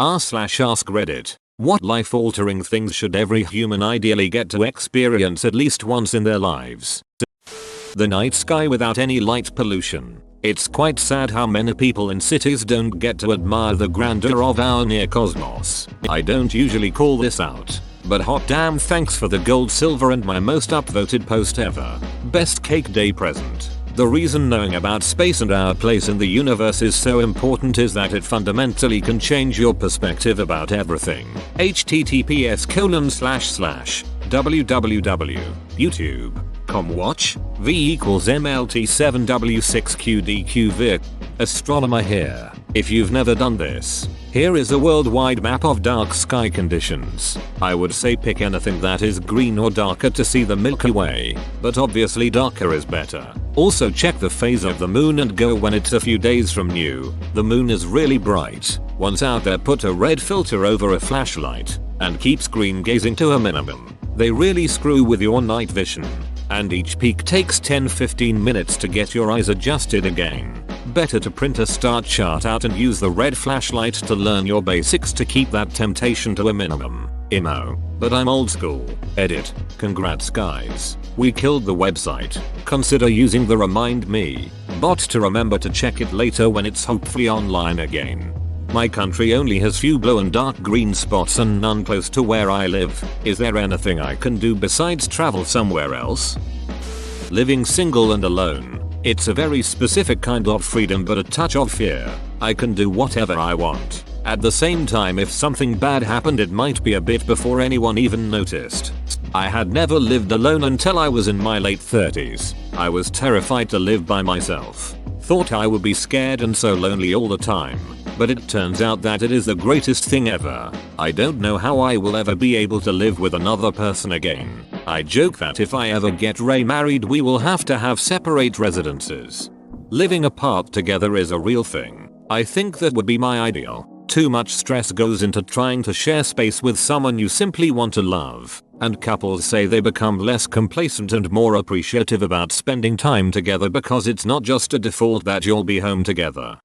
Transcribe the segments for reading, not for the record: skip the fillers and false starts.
r/ask Reddit. What life-altering things should every human ideally get to experience at least once in their lives? The night sky without any light pollution. It's quite sad how many people in cities don't get to admire the grandeur of our near cosmos. I don't usually call this out, but hot damn, thanks for the gold, silver, and my most upvoted post ever. Best cake day present. The reason knowing about space and our place in the universe is so important is that it fundamentally can change your perspective about everything. https://www.youtube.com/watch v=mlt7w6qdqvic. Astronomer here. If you've never done this, here is a worldwide map of dark sky conditions. I would say pick anything that is green or darker to see the Milky Way, but obviously darker is better. Also check the phase of the moon and go when it's a few days from new. The moon is really bright. Once out there, put a red filter over a flashlight and keep screen gazing to a minimum. They really screw with your night vision, and each peak takes 10-15 minutes to get your eyes adjusted again. Better to print a star chart out and use the red flashlight to learn your basics to keep that temptation to a minimum. Imo. But I'm old school. Edit. Congrats guys. We killed the website. Consider using the Remind Me bot to remember to check it later when it's hopefully online again. My country only has few blue and dark green spots and none close to where I live. Is there anything I can do besides travel somewhere else? Living single and alone. It's a very specific kind of freedom but a touch of fear. I can do whatever I want. At the same time, if something bad happened, it might be a bit before anyone even noticed. I had never lived alone until I was in my late 30s. I was terrified to live by myself. Thought I would be scared and so lonely all the time. But it turns out that it is the greatest thing ever. I don't know how I will ever be able to live with another person again. I joke that if I ever get remarried, we will have to have separate residences. Living apart together is a real thing. I think that would be my ideal. Too much stress goes into trying to share space with someone you simply want to love, and couples say they become less complacent and more appreciative about spending time together because it's not just a default that you'll be home together.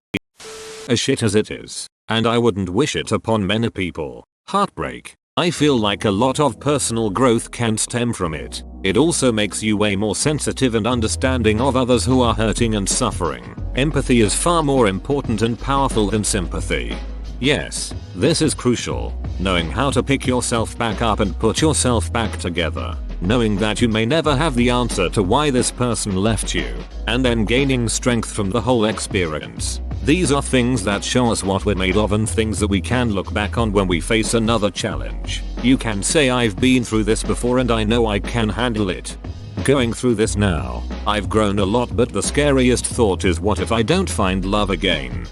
As shit as it is, and I wouldn't wish it upon many people, heartbreak. I feel like a lot of personal growth can stem from it. It also makes you way more sensitive and understanding of others who are hurting and suffering. Empathy is far more important and powerful than sympathy. Yes, this is crucial. Knowing how to pick yourself back up and put yourself back together. Knowing that you may never have the answer to why this person left you, and then gaining strength from the whole experience. These are things that show us what we're made of and things that we can look back on when we face another challenge. You can say, I've been through this before and I know I can handle it. Going through this now, I've grown a lot, but the scariest thought is, what if I don't find love again?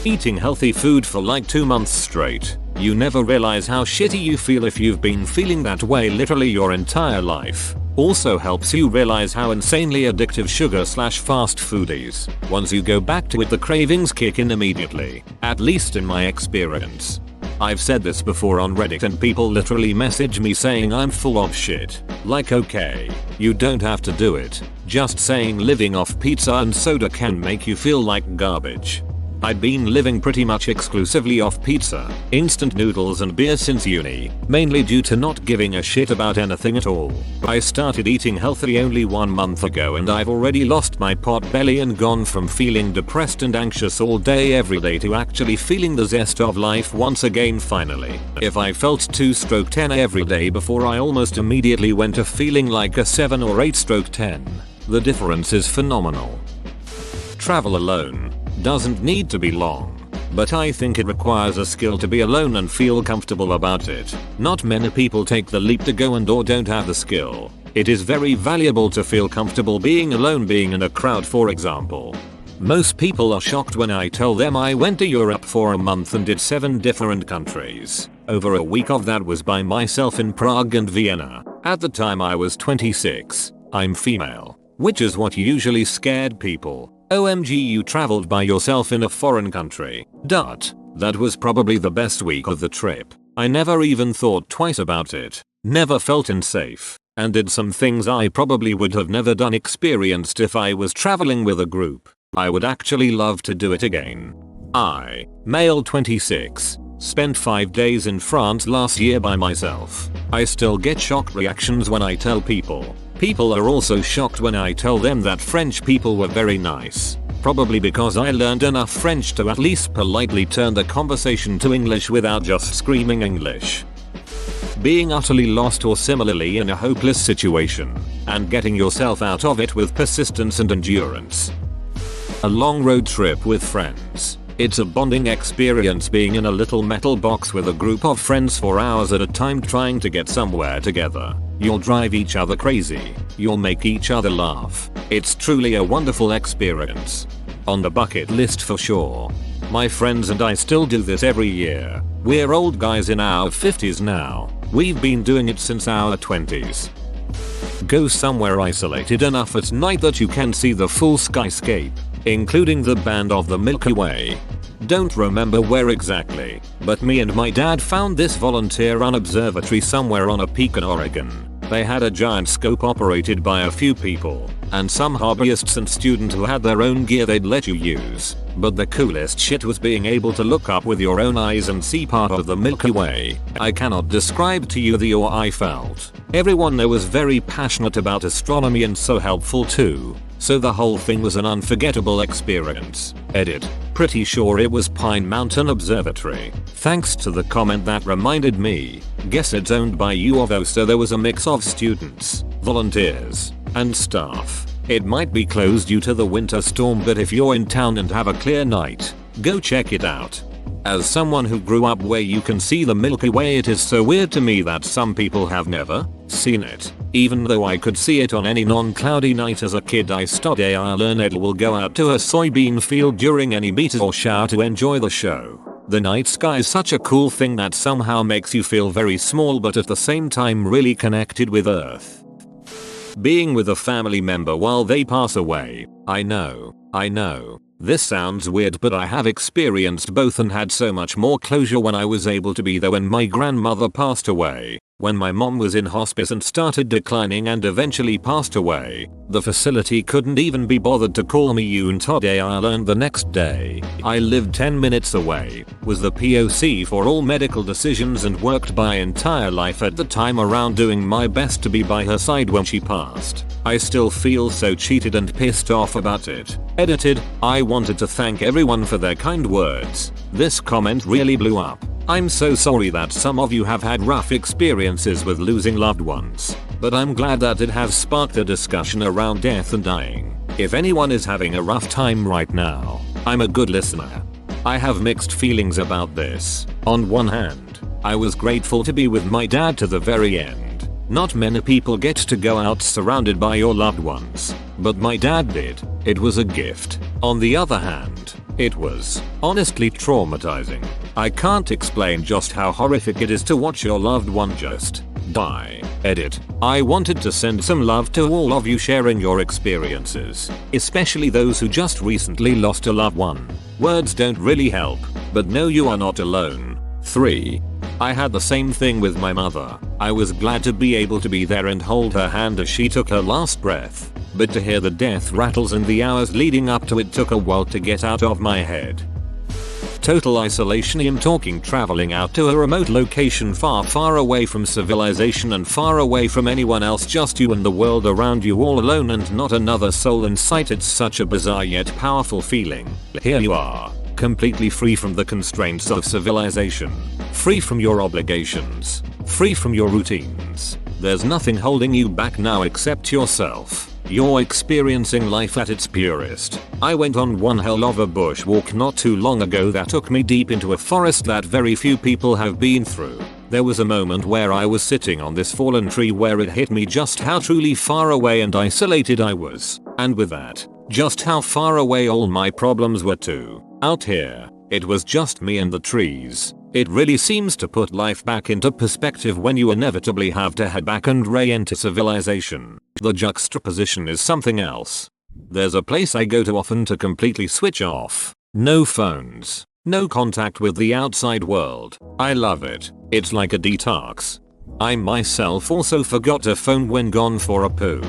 Eating healthy food for like 2 months straight. You never realize how shitty you feel if you've been feeling that way literally your entire life. Also helps you realize how insanely addictive sugar/fast food is. Once you go back to it, the cravings kick in immediately, at least in my experience. I've said this before on Reddit and people literally message me saying I'm full of shit. Like, okay, you don't have to do it. Just saying living off pizza and soda can make you feel like garbage. I'd been living pretty much exclusively off pizza, instant noodles and beer since uni, mainly due to not giving a shit about anything at all. I started eating healthy only 1 month ago and I've already lost my pot belly and gone from feeling depressed and anxious all day every day to actually feeling the zest of life once again finally. If I felt 2/10 every day before, I almost immediately went to feeling like a 7 or 8/10. The difference is phenomenal. Travel alone doesn't need to be long, but I think it requires a skill to be alone and feel comfortable about it. Not many people take the leap to go or don't have the skill. It is very valuable to feel comfortable being alone, being in a crowd for example. Most people are shocked when I tell them I went to Europe for a month and did 7 different countries. Over a week of that was by myself in Prague and Vienna. At the time I was 26. I'm female, which is what usually scared people. OMG, you traveled by yourself in a foreign country. That was probably the best week of the trip. I never even thought twice about it. Never felt unsafe. And did some things I probably would have never done experienced if I was traveling with a group. I would actually love to do it again. I, male 26, Spent 5 days in France last year by myself. I still get shocked reactions when I tell people. People are also shocked when I tell them that French people were very nice. Probably because I learned enough French to at least politely turn the conversation to English without just screaming English. Being utterly lost or similarly in a hopeless situation, and getting yourself out of it with persistence and endurance. A long road trip with friends. It's a bonding experience being in a little metal box with a group of friends for hours at a time trying to get somewhere together. You'll drive each other crazy. You'll make each other laugh. It's truly a wonderful experience. On the bucket list for sure. My friends and I still do this every year. We're old guys in our 50s now. We've been doing it since our 20s. Go somewhere isolated enough at night that you can see the full skyscape, including the band of the Milky Way. Don't remember where exactly, but me and my dad found this volunteer-run observatory somewhere on a peak in Oregon. They had a giant scope operated by a few people, and some hobbyists and students who had their own gear they'd let you use. But the coolest shit was being able to look up with your own eyes and see part of the Milky Way. I cannot describe to you the awe I felt. Everyone there was very passionate about astronomy and so helpful too. So the whole thing was an unforgettable experience. Edit. Pretty sure it was Pine Mountain Observatory. Thanks to the comment that reminded me. Guess it's owned by U of O, so there was a mix of students, volunteers, and staff. It might be closed due to the winter storm, but if you're in town and have a clear night, go check it out. As someone who grew up where you can see the Milky Way, it is so weird to me that some people have never seen it. Even though I could see it on any non-cloudy night as a kid, I study I learned will go out to a soybean field during any meet or shower to enjoy the show. The night sky is such a cool thing that somehow makes you feel very small but at the same time really connected with Earth. Being with a family member while they pass away. I know. This sounds weird, but I have experienced both and had so much more closure when I was able to be there when my grandmother passed away. When my mom was in hospice and started declining and eventually passed away, the facility couldn't even be bothered to call me until I learned the next day. I lived 10 minutes away, was the POC for all medical decisions, and worked my entire life at the time around doing my best to be by her side when she passed. I still feel so cheated and pissed off about it. Edited. I wanted to thank everyone for their kind words. This comment really blew up. I'm so sorry that some of you have had rough experiences with losing loved ones, but I'm glad that it has sparked a discussion around death and dying. If anyone is having a rough time right now, I'm a good listener. I have mixed feelings about this. On one hand, I was grateful to be with my dad to the very end. Not many people get to go out surrounded by your loved ones, but my dad did. It was a gift. On the other hand, it was honestly traumatizing. I can't explain just how horrific it is to watch your loved one just die. Edit. I wanted to send some love to all of you sharing your experiences, especially those who just recently lost a loved one. Words don't really help, but no, you are not alone. 3. I had the same thing with my mother. I was glad to be able to be there and hold her hand as she took her last breath, but to hear the death rattles in the hours leading up to it took a while to get out of my head. Total isolation. I'm talking traveling out to a remote location far away from civilization and far away from anyone else, just you and the world around you, all alone and not another soul in sight. It's such a bizarre yet powerful feeling. Here you are, completely free from the constraints of civilization, free from your obligations, free from your routines. There's nothing holding you back now except yourself. You're experiencing life at its purest. I went on one hell of a bushwalk not too long ago that took me deep into a forest that very few people have been through. There was a moment where I was sitting on this fallen tree where it hit me just how truly far away and isolated I was. And with that, just how far away all my problems were too. Out here, it was just me and the trees. It really seems to put life back into perspective when you inevitably have to head back and re-enter civilization. The juxtaposition is something else. There's a place I go to often to completely switch off. No phones. No contact with the outside world. I love it. It's like a detox. I myself also forgot a phone when gone for a poo.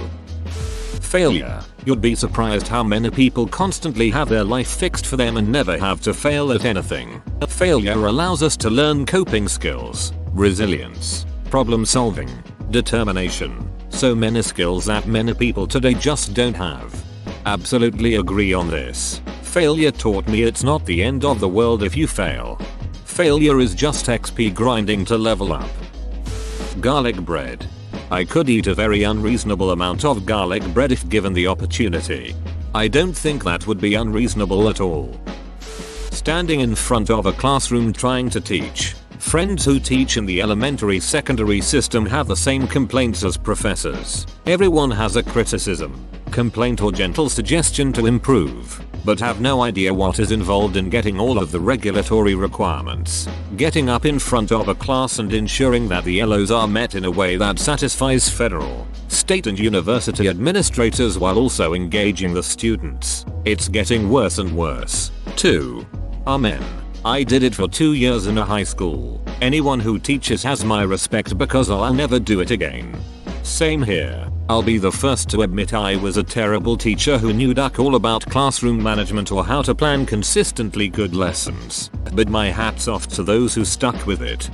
Failure. You'd be surprised how many people constantly have their life fixed for them and never have to fail at anything. Failure allows us to learn coping skills, resilience, problem solving, determination. So many skills that many people today just don't have. Absolutely agree on this. Failure taught me it's not the end of the world if you fail. Failure is just XP grinding to level up. Garlic bread. I could eat a very unreasonable amount of garlic bread if given the opportunity. I don't think that would be unreasonable at all. Standing in front of a classroom trying to teach. Friends who teach in the elementary secondary system have the same complaints as professors. Everyone has a criticism, complaint or gentle suggestion to improve, but have no idea what is involved in getting all of the regulatory requirements, getting up in front of a class and ensuring that the LOs are met in a way that satisfies federal, state and university administrators while also engaging the students. It's getting worse and worse. 2. Amen. I did it for 2 years in a high school. Anyone who teaches has my respect because I'll never do it again. Same here. I'll be the first to admit I was a terrible teacher who knew duck all about classroom management or how to plan consistently good lessons. But my hat's off to those who stuck with it.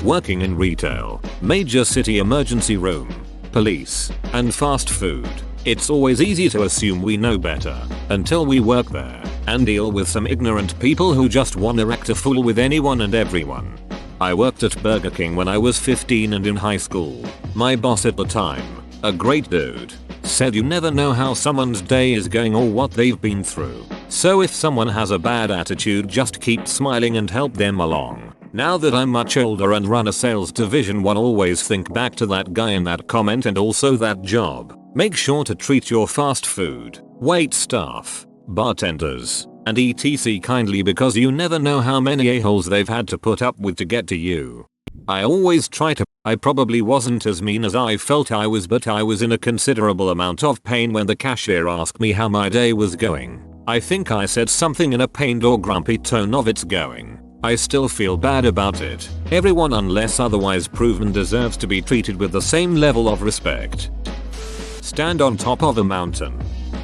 Working in retail, major city emergency room, police, and fast food. It's always easy to assume we know better until we work there and deal with some ignorant people who just wanna act a fool with anyone and everyone. I worked at Burger King when I was 15 and in high school. My boss at the time, a great dude, said you never know how someone's day is going or what they've been through. So if someone has a bad attitude, just keep smiling and help them along. Now that I'm much older and run a sales division, one always think back to that guy and that comment and also that job. Make sure to treat your fast food, wait staff, bartenders, and etc kindly because you never know how many a-holes they've had to put up with to get to you. I always try to. I probably wasn't as mean as I felt I was, but I was in a considerable amount of pain when the cashier asked me how my day was going. I think I said something in a pained or grumpy tone of "it's going." I still feel bad about it. Everyone unless otherwise proven deserves to be treated with the same level of respect. Stand on top of a mountain.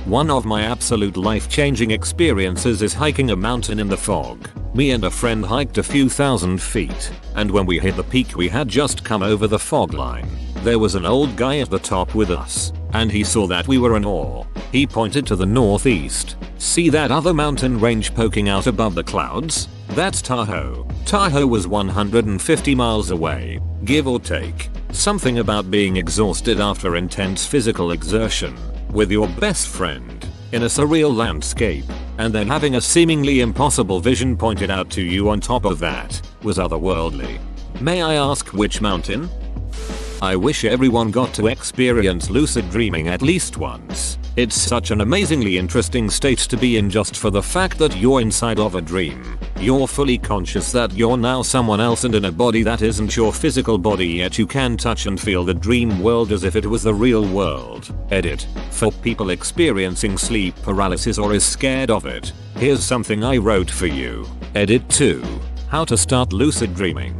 One of my absolute life-changing experiences is hiking a mountain in the fog. Me and a friend hiked a few thousand feet, and when we hit the peak we had just come over the fog line. There was an old guy at the top with us, and he saw that we were in awe. He pointed to the northeast. "See that other mountain range poking out above the clouds? That's Tahoe." Tahoe was 150 miles away, give or take. Something about being exhausted after intense physical exertion, with your best friend, in a surreal landscape, and then having a seemingly impossible vision pointed out to you on top of that, was otherworldly. May I ask which mountain? I wish everyone got to experience lucid dreaming at least once. It's such an amazingly interesting state to be in just for the fact that you're inside of a dream. You're fully conscious that you're now someone else and in a body that isn't your physical body, yet you can touch and feel the dream world as if it was the real world. Edit. For people experiencing sleep paralysis or is scared of it, here's something I wrote for you. Edit 2. How to start lucid dreaming.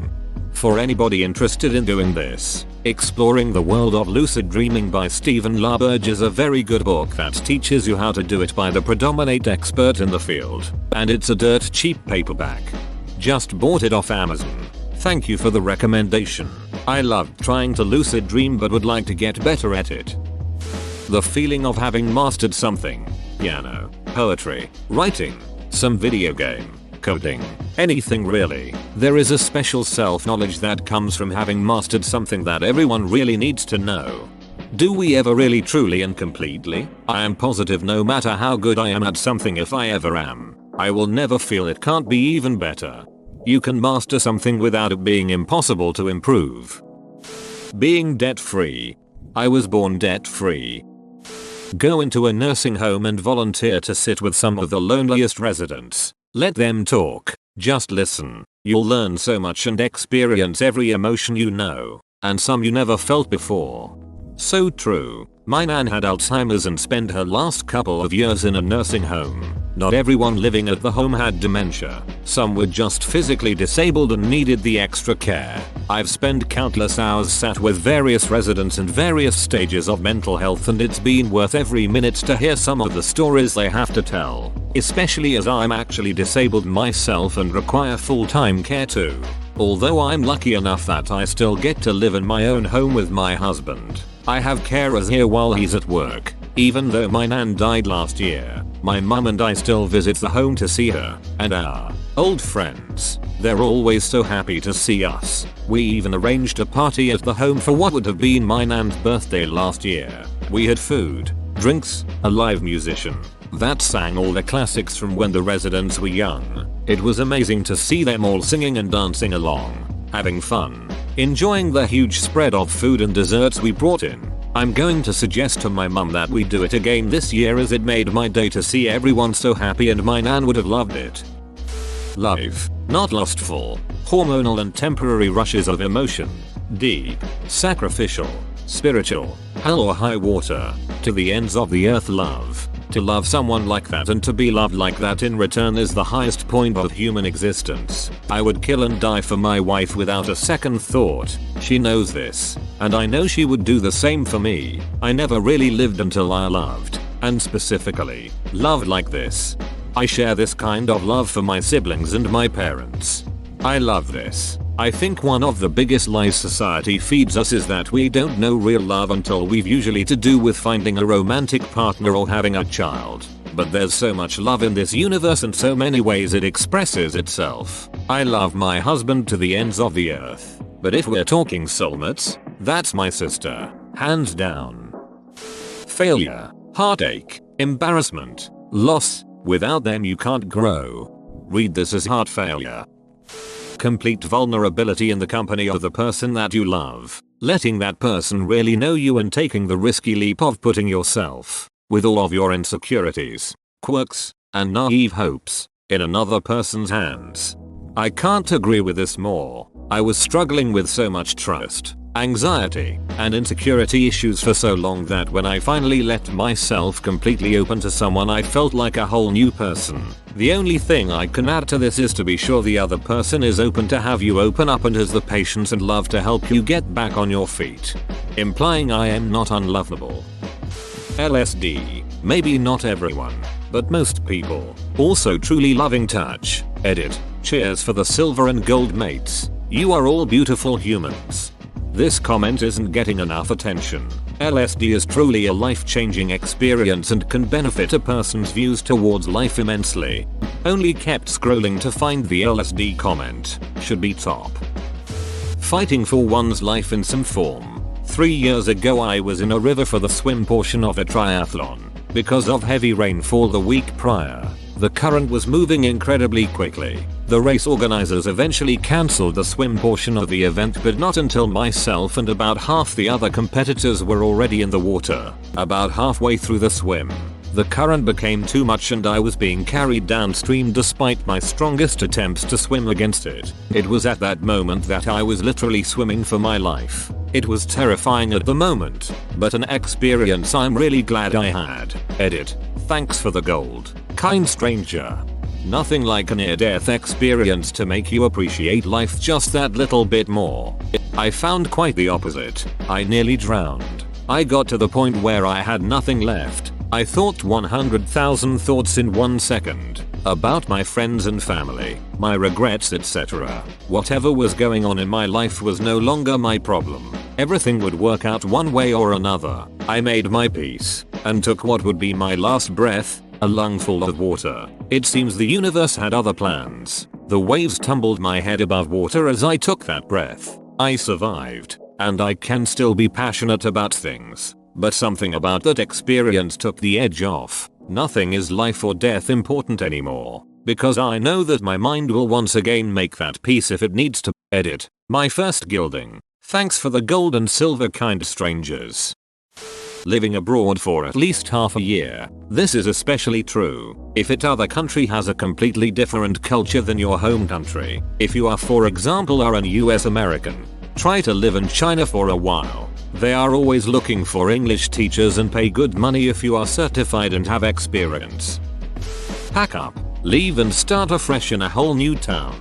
For anybody interested in doing this, Exploring the World of Lucid Dreaming by Stephen LaBerge is a very good book that teaches you how to do it by the predominant expert in the field, and it's a dirt cheap paperback. Just bought it off Amazon. Thank you for the recommendation. I loved trying to lucid dream but would like to get better at it. The feeling of having mastered something. Piano, poetry, writing, some video game, coding, anything really. There is a special self-knowledge that comes from having mastered something that everyone really needs to know. Do we ever really truly and completely? I am positive no matter how good I am at something, if I ever am, I will never feel it can't be even better. You can master something without it being impossible to improve. Being debt-free. I was born debt-free. Go into a nursing home and volunteer to sit with some of the loneliest residents. Let them talk. Just listen. You'll learn so much and experience every emotion you know, and some you never felt before. So true. My nan had Alzheimer's and spent her last couple of years in a nursing home. Not everyone living at the home had dementia. Some were just physically disabled and needed the extra care. I've spent countless hours sat with various residents in various stages of mental health, and it's been worth every minute to hear some of the stories they have to tell, especially as I'm actually disabled myself and require full-time care too. Although I'm lucky enough that I still get to live in my own home with my husband, I have carers here while he's at work. Even though my nan died last year, my mum and I still visit the home to see her and our old friends. They're always so happy to see us. We even arranged a party at the home for what would have been my nan's birthday last year. We had food, drinks, a live musician that sang all the classics from when the residents were young. It was amazing to see them all singing and dancing along, having fun, enjoying the huge spread of food and desserts we brought in. I'm going to suggest to my mum that we do it again this year, as it made my day to see everyone so happy, and my nan would have loved it. Life, not lustful, hormonal and temporary rushes of emotion. Deep, sacrificial, spiritual, hell or high water, to the ends of the earth love. To love someone like that and to be loved like that in return is the highest point of human existence. I would kill and die for my wife without a second thought. She knows this, and I know she would do the same for me. I never really lived until I loved, and specifically, loved like this. I share this kind of love for my siblings and my parents. I love this. I think one of the biggest lies society feeds us is that we don't know real love until we've usually to do with finding a romantic partner or having a child. But there's so much love in this universe and so many ways it expresses itself. I love my husband to the ends of the earth. But if we're talking soulmates, that's my sister. Hands down. Failure, heartache, embarrassment, loss. Without them you can't grow. Read this as heart failure. Complete vulnerability in the company of the person that you love. Letting that person really know you and taking the risky leap of putting yourself, with all of your insecurities, quirks, and naive hopes, in another person's hands. I can't agree with this more. I was struggling with so much trust, anxiety, and insecurity issues for so long that when I finally let myself completely open to someone, I felt like a whole new person. The only thing I can add to this is to be sure the other person is open to have you open up and has the patience and love to help you get back on your feet. Implying I am not unlovable. LSD. Maybe not everyone, but most people. Also truly loving touch. Edit. Cheers for the silver and gold mates. You are all beautiful humans. This comment isn't getting enough attention. LSD is truly a life-changing experience and can benefit a person's views towards life immensely. Only kept scrolling to find the LSD comment. Should be top. Fighting for one's life in some form. 3 years ago I was in a river for the swim portion of a triathlon. Because of heavy rainfall the week prior, the current was moving incredibly quickly. The race organizers eventually cancelled the swim portion of the event, but not until myself and about half the other competitors were already in the water. About halfway through the swim, the current became too much and I was being carried downstream despite my strongest attempts to swim against it. It was at that moment that I was literally swimming for my life. It was terrifying at the moment, but an experience I'm really glad I had. Edit. Thanks for the gold, kind stranger. Nothing like a near-death experience to make you appreciate life just that little bit more. I found quite the opposite. I nearly drowned. I got to the point where I had nothing left. I thought 100,000 thoughts in 1 second. About my friends and family, my regrets, etc. Whatever was going on in my life was no longer my problem. Everything would work out one way or another. I made my peace, and took what would be my last breath, a lungful of water. It seems the universe had other plans. The waves tumbled my head above water as I took that breath. I survived, and I can still be passionate about things. But something about that experience took the edge off. Nothing is life or death important anymore, because I know that my mind will once again make that peace if it needs to. Edit. My first gilding. Thanks for the gold and silver, kind strangers. Living abroad for at least half a year. This is especially true if that other country has a completely different culture than your home country. If you are, for example, an US American, try to live in China for a while. They are always looking for English teachers and pay good money if you are certified and have experience. Pack up, leave and start afresh in a whole new town.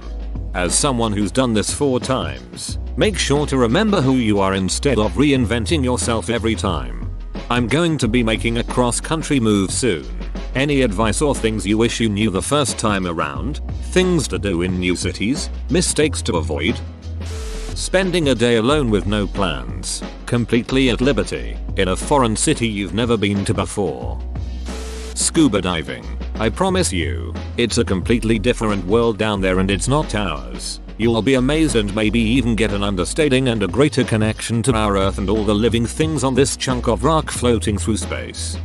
As someone who's done this 4 times, make sure to remember who you are instead of reinventing yourself every time. I'm going to be making a cross-country move soon. Any advice or things you wish you knew the first time around? Things to do in new cities? Mistakes to avoid? Spending a day alone with no plans, completely at liberty, in a foreign city you've never been to before. Scuba diving. I promise you, it's a completely different world down there and it's not ours. You'll be amazed and maybe even get an understanding and a greater connection to our Earth and all the living things on this chunk of rock floating through space.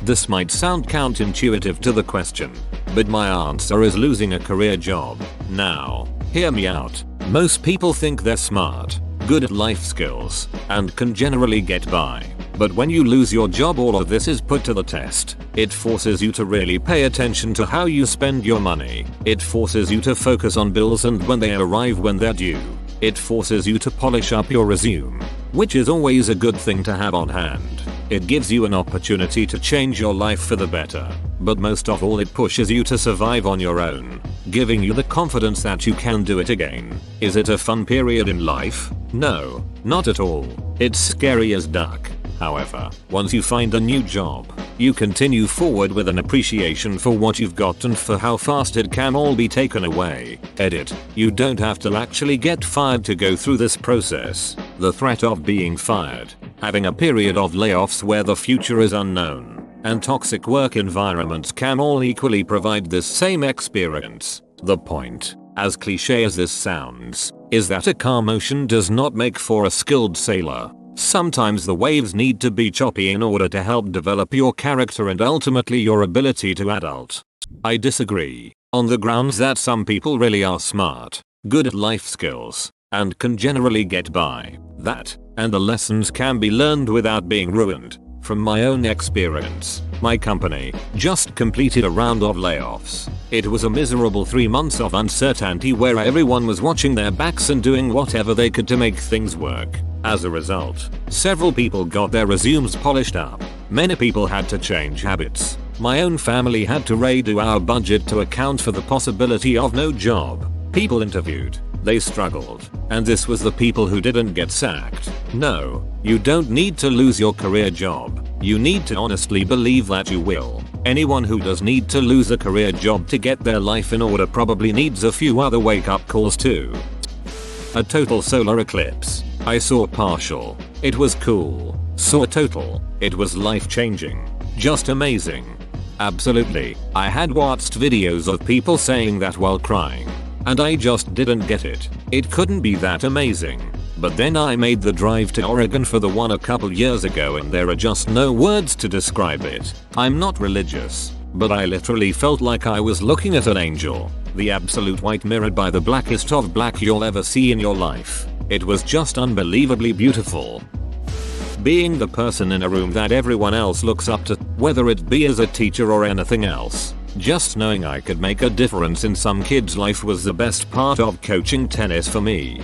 This might sound counterintuitive to the question, but my answer is losing a career job. Now, hear me out. Most people think they're smart, good at life skills, and can generally get by. But when you lose your job, all of this is put to the test. It forces you to really pay attention to how you spend your money. It forces you to focus on bills and when they arrive when they're due. It forces you to polish up your resume, which is always a good thing to have on hand. It gives you an opportunity to change your life for the better. But most of all, it pushes you to survive on your own, giving you the confidence that you can do it again. Is it a fun period in life? No, not at all. It's scary as duck. However, once you find a new job, you continue forward with an appreciation for what you've got and for how fast it can all be taken away. Edit. You don't have to actually get fired to go through this process. The threat of being fired, having a period of layoffs where the future is unknown, and toxic work environments can all equally provide this same experience. The point, as cliche as this sounds, is that a calm ocean does not make for a skilled sailor. Sometimes the waves need to be choppy in order to help develop your character and ultimately your ability to adult. I disagree, on the grounds that some people really are smart, good at life skills, and can generally get by. That, and the lessons can be learned without being ruined. From my own experience, my company just completed a round of layoffs. It was a miserable 3 months of uncertainty where everyone was watching their backs and doing whatever they could to make things work. As a result, several people got their resumes polished up. Many people had to change habits. My own family had to redo our budget to account for the possibility of no job. People interviewed. They struggled. And this was the people who didn't get sacked. No, you don't need to lose your career job. You need to honestly believe that you will. Anyone who does need to lose a career job to get their life in order probably needs a few other wake-up calls too. A total solar eclipse. I saw partial. It was cool. Saw total. It was life-changing. Just amazing. Absolutely. I had watched videos of people saying that while crying. And I just didn't get it. It couldn't be that amazing. But then I made the drive to Oregon for the one a couple years ago and there are just no words to describe it. I'm not religious, but I literally felt like I was looking at an angel. The absolute white mirrored by the blackest of black you'll ever see in your life. It was just unbelievably beautiful. Being the person in a room that everyone else looks up to, whether it be as a teacher or anything else. Just knowing I could make a difference in some kid's life was the best part of coaching tennis for me.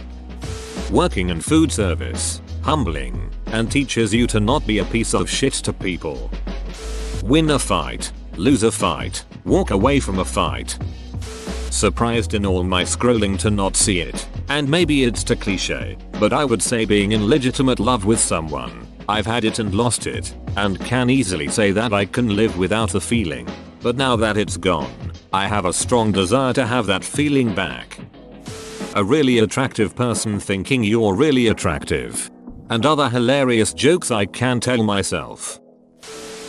Working in food service, humbling, and teaches you to not be a piece of shit to people. Win a fight, lose a fight, walk away from a fight. Surprised in all my scrolling to not see it, and maybe it's too cliche, but I would say being in legitimate love with someone. I've had it and lost it, and can easily say that I can live without the feeling. But now that it's gone, I have a strong desire to have that feeling back. A really attractive person thinking you're really attractive. And other hilarious jokes I can tell myself.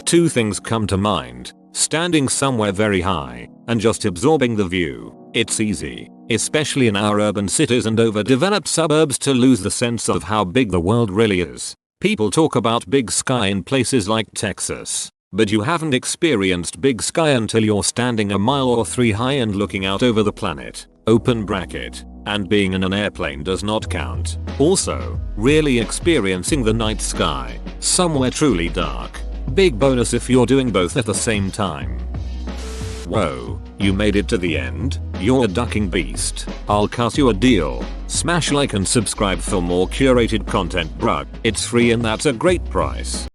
2 things come to mind. Standing somewhere very high, and just absorbing the view. It's easy, especially in our urban cities and overdeveloped suburbs, to lose the sense of how big the world really is. People talk about big sky in places like Texas. But you haven't experienced big sky until you're standing a mile or 3 high and looking out over the planet. Open bracket. And being in an airplane does not count. Also, really experiencing the night sky, somewhere truly dark. Big bonus if you're doing both at the same time. Whoa, you made it to the end? You're a ducking beast. I'll cut you a deal. Smash like and subscribe for more curated content, bruh. It's free and that's a great price.